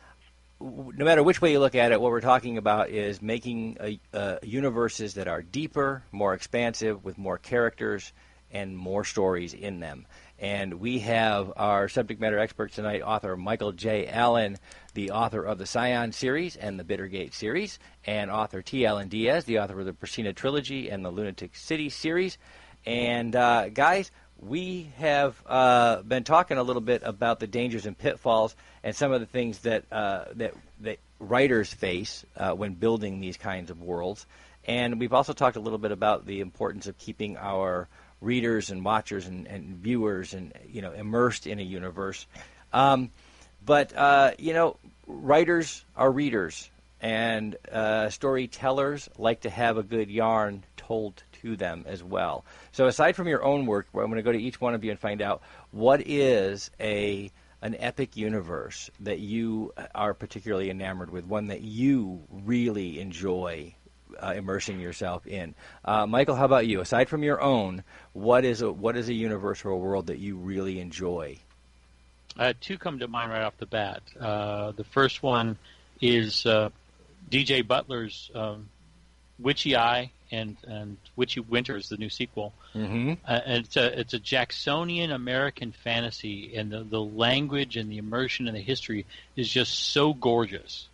matter which way you look at it, what we're talking about is making universes that are deeper, more expansive, with more characters and more stories in them. And we have our subject matter expert tonight, author Michael J. Allen, the author of the Scion series and the Bittergate series, and author T. Allen Diaz, the author of the Persina trilogy and the Lunatic City series. And guys, we have been talking a little bit about the dangers and pitfalls and some of the things that writers face when building these kinds of worlds. And we've also talked a little bit about the importance of keeping our readers and watchers and viewers and immersed in a universe. But writers are readers, and storytellers like to have a good yarn told to them as well. So aside from your own work, I'm going to go to each one of you and find out what is an epic universe that you are particularly enamored with, one that you really enjoy immersing yourself in. Michael, how about you? Aside from your own, what is a universe or a world that you really enjoy? Two come to mind right off the bat. The first one is D.J. Butler's Witchy Eye and Witchy Winters, the new sequel. Mm-hmm. And it's a Jacksonian American fantasy, and the language and the immersion and the history is just so gorgeous.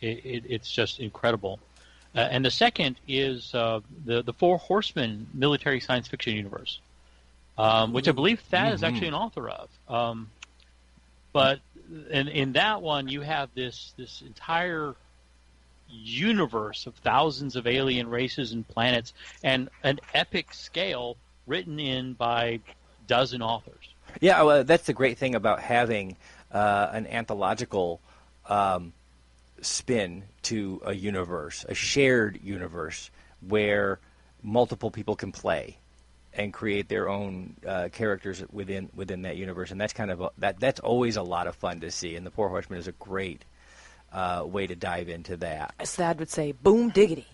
It's just incredible. And the second is the Four Horsemen military science fiction universe, which I believe Thad is actually an author of. But in that one, you have this entire universe of thousands of alien races and planets, and an epic scale written in by dozen authors. Yeah, well, that's the great thing about having an anthological spin to a universe, a shared universe where multiple people can play and create their own characters within that universe, and that's kind of that's always a lot of fun to see. And the Four Horsemen is a great way to dive into that. As Thad would say, boom diggity.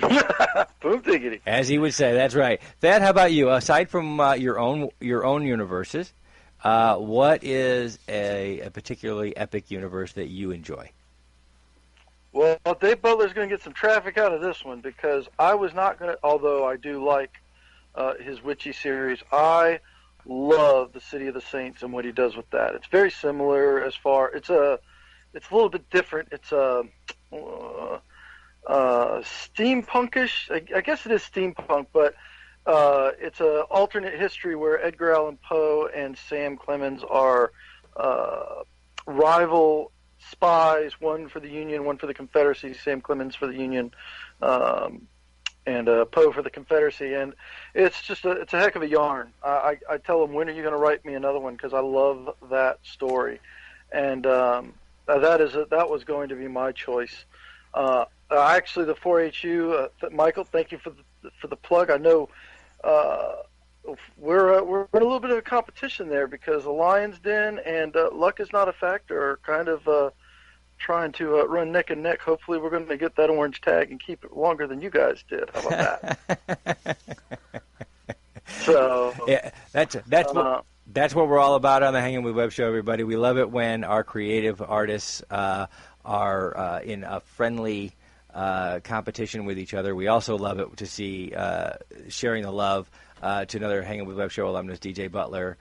Boom diggity. As he would say, that's right. Thad, how about you? Aside from your own universes, what is a particularly epic universe that you enjoy? Well, Dave Butler's going to get some traffic out of this one, because I was not going to, although I do like his Witchy series, I love the City of the Saints and what he does with that. It's very similar as far, it's a little bit different. It's steampunkish. I guess it is steampunk, but it's an alternate history where Edgar Allan Poe and Sam Clemens are rival spies, one for the Union, one for the Confederacy. Sam Clemens for the Union, and Poe for the Confederacy. And it's just it's a heck of a yarn. I tell them, when are you going to write me another one? Because I love that story. And that was going to be my choice. Actually, the 4HU, Michael, thank you for the plug. I know we're in a little bit of a competition there, because the Lion's Den and Luck Is Not a Factor are kind of trying to run neck and neck. Hopefully, we're going to get that orange tag and keep it longer than you guys did. How about that? So yeah, that's what we're all about on the Hangin' with Web Show, everybody. We love it when our creative artists are in a friendly competition with each other. We also love it to see sharing the love to another Hangin' with Web Show alumnus, DJ Butler,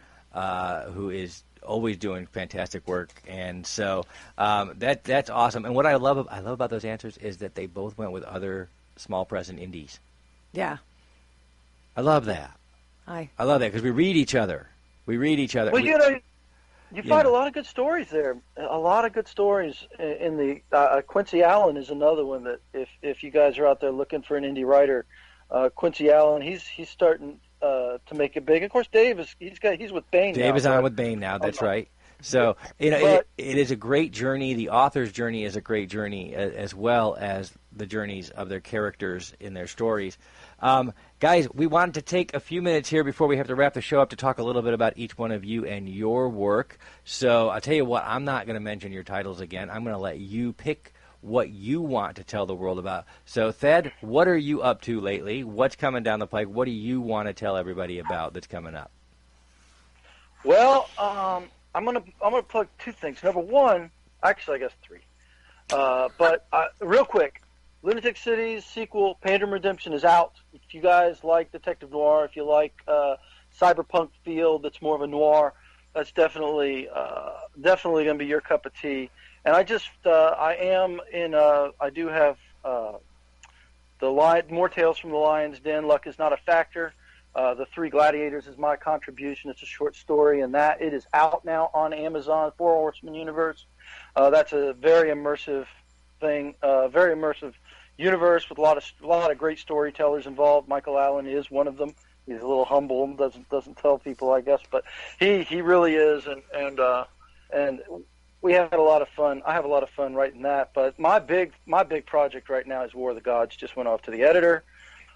who is always doing fantastic work. And so that's awesome. And what I love about those answers is that they both went with other small press and indies. Yeah. I love that. I love that, because we read each other. Well, you find a lot of good stories there. A lot of good stories in the Quincy Allen is another one that if you guys are out there looking for an indie writer, Quincy Allen, he's starting to make it big. Of course, Dave he's with Bain. Dave now, is on with Bain now. That's right. So it is a great journey. The author's journey is a great journey, as well as the journeys of their characters in their stories. Guys, we wanted to take a few minutes here before we have to wrap the show up to talk a little bit about each one of you and your work. So I'll tell you what, I'm not going to mention your titles again. I'm going to let you pick what you want to tell the world about. So, Thed, what are you up to lately? What's coming down the pike? What do you want to tell everybody about that's coming up? Well, I'm gonna plug two things. Number one, actually, I guess three. But real quick, Lunatic City's sequel, Pandem Redemption, is out. If you guys like detective noir, if you like cyberpunk feel that's more of a noir, that's definitely going to be your cup of tea. And I just I do have More Tales from the Lion's Den. Luck is Not a Factor. The Three Gladiators is my contribution. It's a short story, and it is out now on Amazon. Four Horsemen universe. That's a very immersive thing, very immersive universe with a lot of great storytellers involved. Michael Allen is one of them. He's a little humble and doesn't tell people, I guess, but he really is, and we had a lot of fun. I have a lot of fun writing that. But my big project right now is War of the Gods. Just went off to the editor.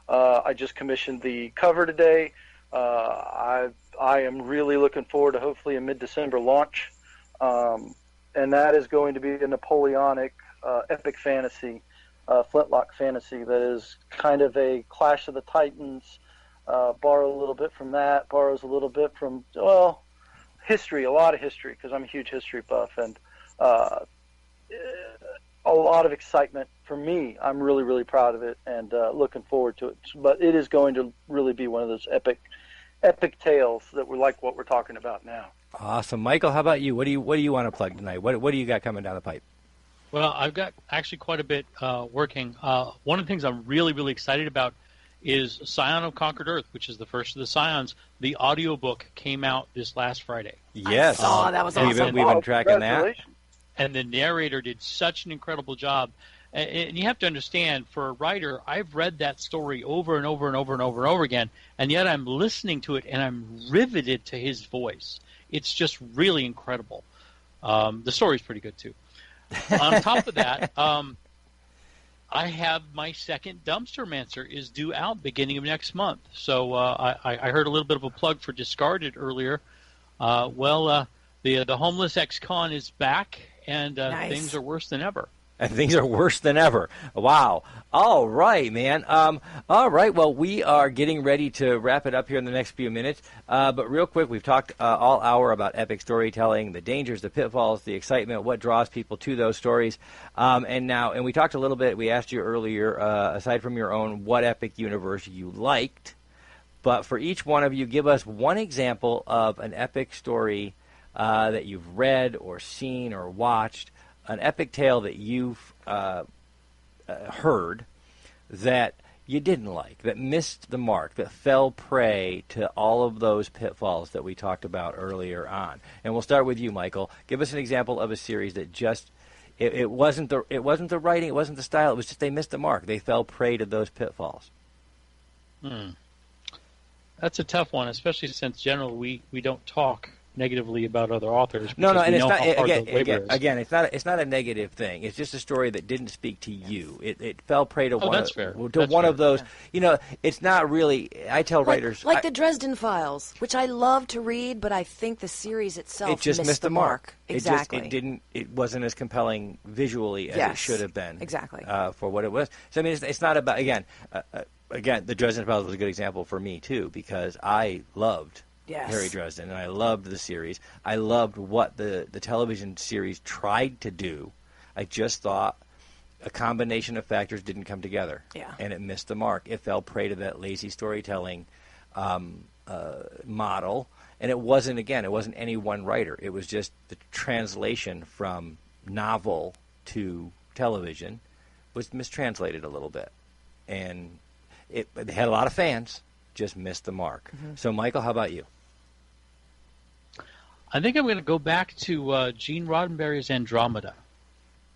I just commissioned the cover today. I am really looking forward to hopefully a mid-December launch, and that is going to be a Napoleonic epic fantasy, flintlock fantasy that is kind of a Clash of the Titans. Borrow a little bit from that. Borrows a little bit from history, a lot of history, because I'm a huge history buff, and a lot of excitement for me. I'm really, really proud of it, and looking forward to it. But it is going to really be one of those epic tales that were like what we're talking about now. Awesome, Michael. How about you? What do you want to plug tonight? What do you got coming down the pipe? Well, I've got actually quite a bit working. One of the things I'm really, really excited about is Scion of Conquered Earth, which is the first of the Scions. The audiobook came out this last Friday. Yes. I saw, that was awesome. We've been tracking that. And the narrator did such an incredible job. And you have to understand, for a writer, I've read that story over and over and over and over and over again, and yet I'm listening to it and I'm riveted to his voice. It's just really incredible. The story's pretty good, too. On top of that, I have my second Dumpster Mancer is due out beginning of next month. So I heard a little bit of a plug for Discarded earlier. The homeless ex-con is back, and nice. Things are worse than ever. And things are worse than ever. Wow. All right, man. All right. Well, we are getting ready to wrap it up here in the next few minutes. But real quick, we've talked all hour about epic storytelling, the dangers, the pitfalls, the excitement, what draws people to those stories. And we talked a little bit. We asked you earlier, aside from your own, what epic universe you liked. But for each one of you, give us one example of an epic story that you've read or seen or watched. An epic tale that you've heard that you didn't like, that missed the mark, that fell prey to all of those pitfalls that we talked about earlier on. And we'll start with you, Michael. Give us an example of a series that just it wasn't the writing, it wasn't the style, it was just they missed the mark. They fell prey to those pitfalls. That's a tough one, especially since generally we don't talk negatively about other authors. No, and it's not. Again, it's not a negative thing. It's just a story that didn't speak to you. It fell prey to one of those. Yeah. It's not really. I tell writers like the Dresden Files, which I love to read, but I think the series itself it just missed the mark. Exactly. It wasn't as compelling visually as it should have been. Exactly. For what it was. So I mean, it's not about again. The Dresden Files was a good example for me too, because I loved. Yes. Harry Dresden, and I loved the series. I loved what the television series tried to do. I just thought a combination of factors didn't come together, and it missed the mark. It fell prey to that lazy storytelling model, and it wasn't any one writer. It was just the translation from novel to television was mistranslated a little bit, and it had a lot of fans, just missed the mark. Mm-hmm. So, Michael, how about you? I think I'm going to go back to Gene Roddenberry's Andromeda.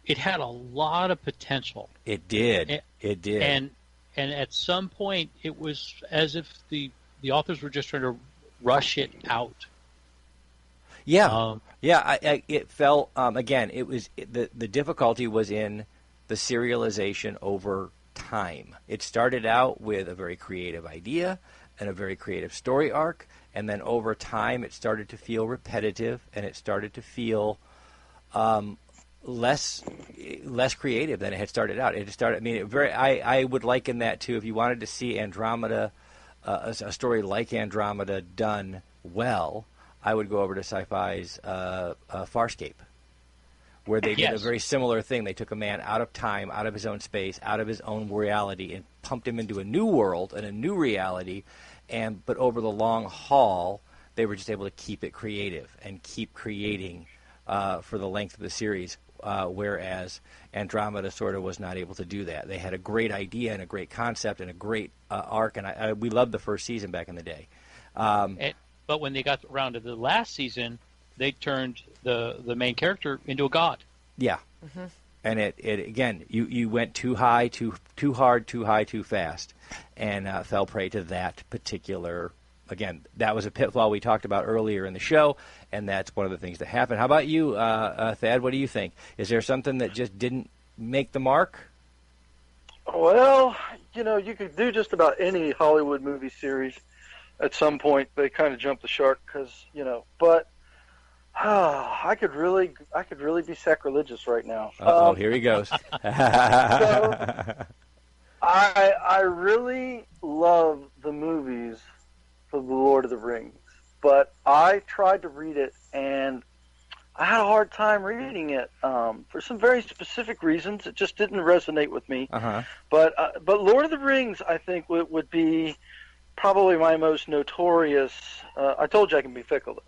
It had a lot of potential. It did. It did. and at some point it was as if the authors were just trying to rush it out. Yeah, it felt again. It was the difficulty was in the serialization over time. It started out with a very creative idea and a very creative story arc, and then over time it started to feel repetitive, and it started to feel less creative than it had started out. It started. I mean, I would liken that to if you wanted to see Andromeda, a story like Andromeda done well, I would go over to Sci-Fi's Farscape, where they did a very similar thing. They took a man out of time, out of his own space, out of his own reality, and pumped him into a new world and a new reality. But over the long haul, they were just able to keep it creative and keep creating for the length of the series, whereas Andromeda sort of was not able to do that. They had a great idea and a great concept and a great arc, and we loved the first season back in the day. But when they got around to the last season, they turned the main character into a god. Yeah. Mm-hmm. And it again, you went too high, too hard, too high, too fast, and fell prey to that particular. Again, that was a pitfall we talked about earlier in the show, and that's one of the things that happened. How about you, Thad? What do you think? Is there something that just didn't make the mark? Well, you could do just about any Hollywood movie series. At some point, they kind of jumped the shark because, but I could really be sacrilegious right now. Here he goes. So, I really love the movies for The Lord of the Rings, but I tried to read it, and I had a hard time reading it for some very specific reasons. It just didn't resonate with me. Uh-huh. But Lord of the Rings, I think, would be probably my most notorious. I told you I can be fickle,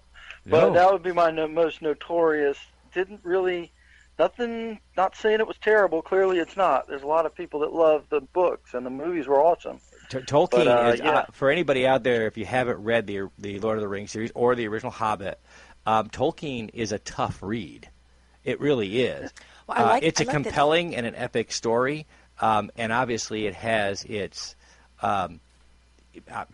but that would be my most notorious. Didn't really, nothing. Not saying it was terrible. Clearly, it's not. There's a lot of people that love the books, and the movies were awesome. Tolkien is for anybody out there. If you haven't read the Lord of the Rings series or the original Hobbit, Tolkien is a tough read. It really is. Well, it's a compelling and an epic story, and obviously it has its.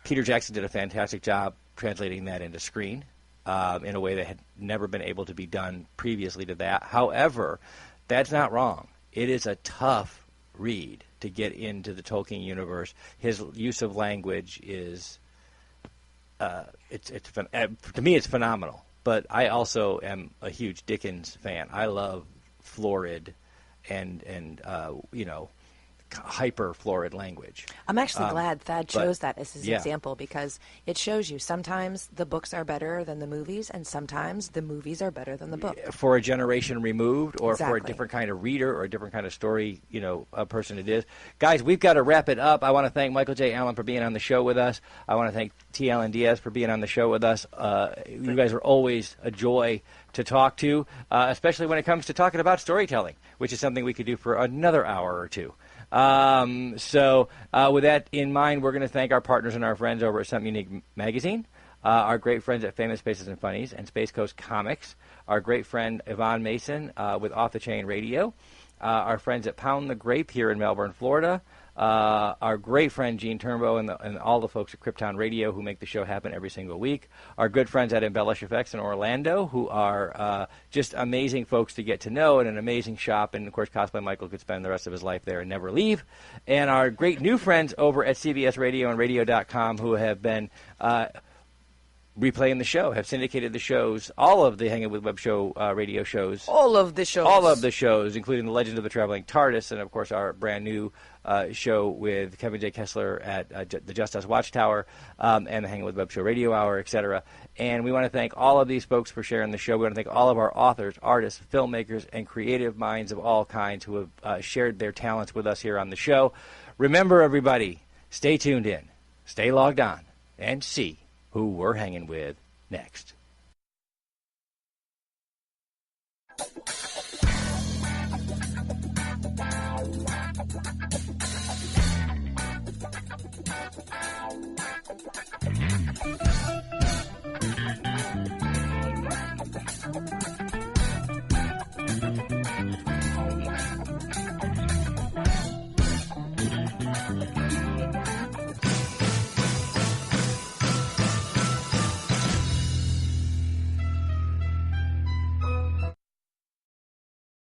Peter Jackson did a fantastic job translating that into screen in a way that had never been able to be done previously to that. However, that's not wrong. It is a tough read to get into the Tolkien universe. His use of language is, to me, it's phenomenal. But I also am a huge Dickens fan. I love florid and hyper florid language. I'm actually glad Thad chose that as his example, because it shows you sometimes the books are better than the movies, and sometimes the movies are better than the book. For a generation removed, or for a different kind of reader, or a different kind of story, a person it is. Guys, we've got to wrap it up. I want to thank Michael J. Allen for being on the show with us. I want to thank T. Allen Diaz for being on the show with us. You guys are always a joy to talk to, especially when it comes to talking about storytelling, which is something we could do for another hour or two. With that in mind, we're going to thank our partners and our friends over at Something Unique Magazine, our great friends at Famous Faces and Funnies and Space Coast Comics, our great friend Yvonne Mason with Off the Chain Radio, our friends at Pound the Grape here in Melbourne, Florida, our great friend Gene Turnbow and all the folks at Krypton Radio who make the show happen every single week, our good friends at Embellish FX in Orlando who are just amazing folks to get to know and an amazing shop, and of course Cosplay Michael could spend the rest of his life there and never leave, and our great new friends over at CBS Radio and Radio.com who have been replaying the show, have syndicated the shows, all of the Hangin' with Web show radio shows. All of the shows, including The Legend of the Traveling TARDIS, and of course our brand new show with Kevin J. Kessler at the Just Us Watchtower, and the Hangin' with Web show radio hour, etc. And we want to thank all of these folks for sharing the show. We want to thank all of our authors, artists, filmmakers, and creative minds of all kinds who have shared their talents with us here on the show. Remember, everybody, stay tuned in, stay logged on, and see who we're hanging with next.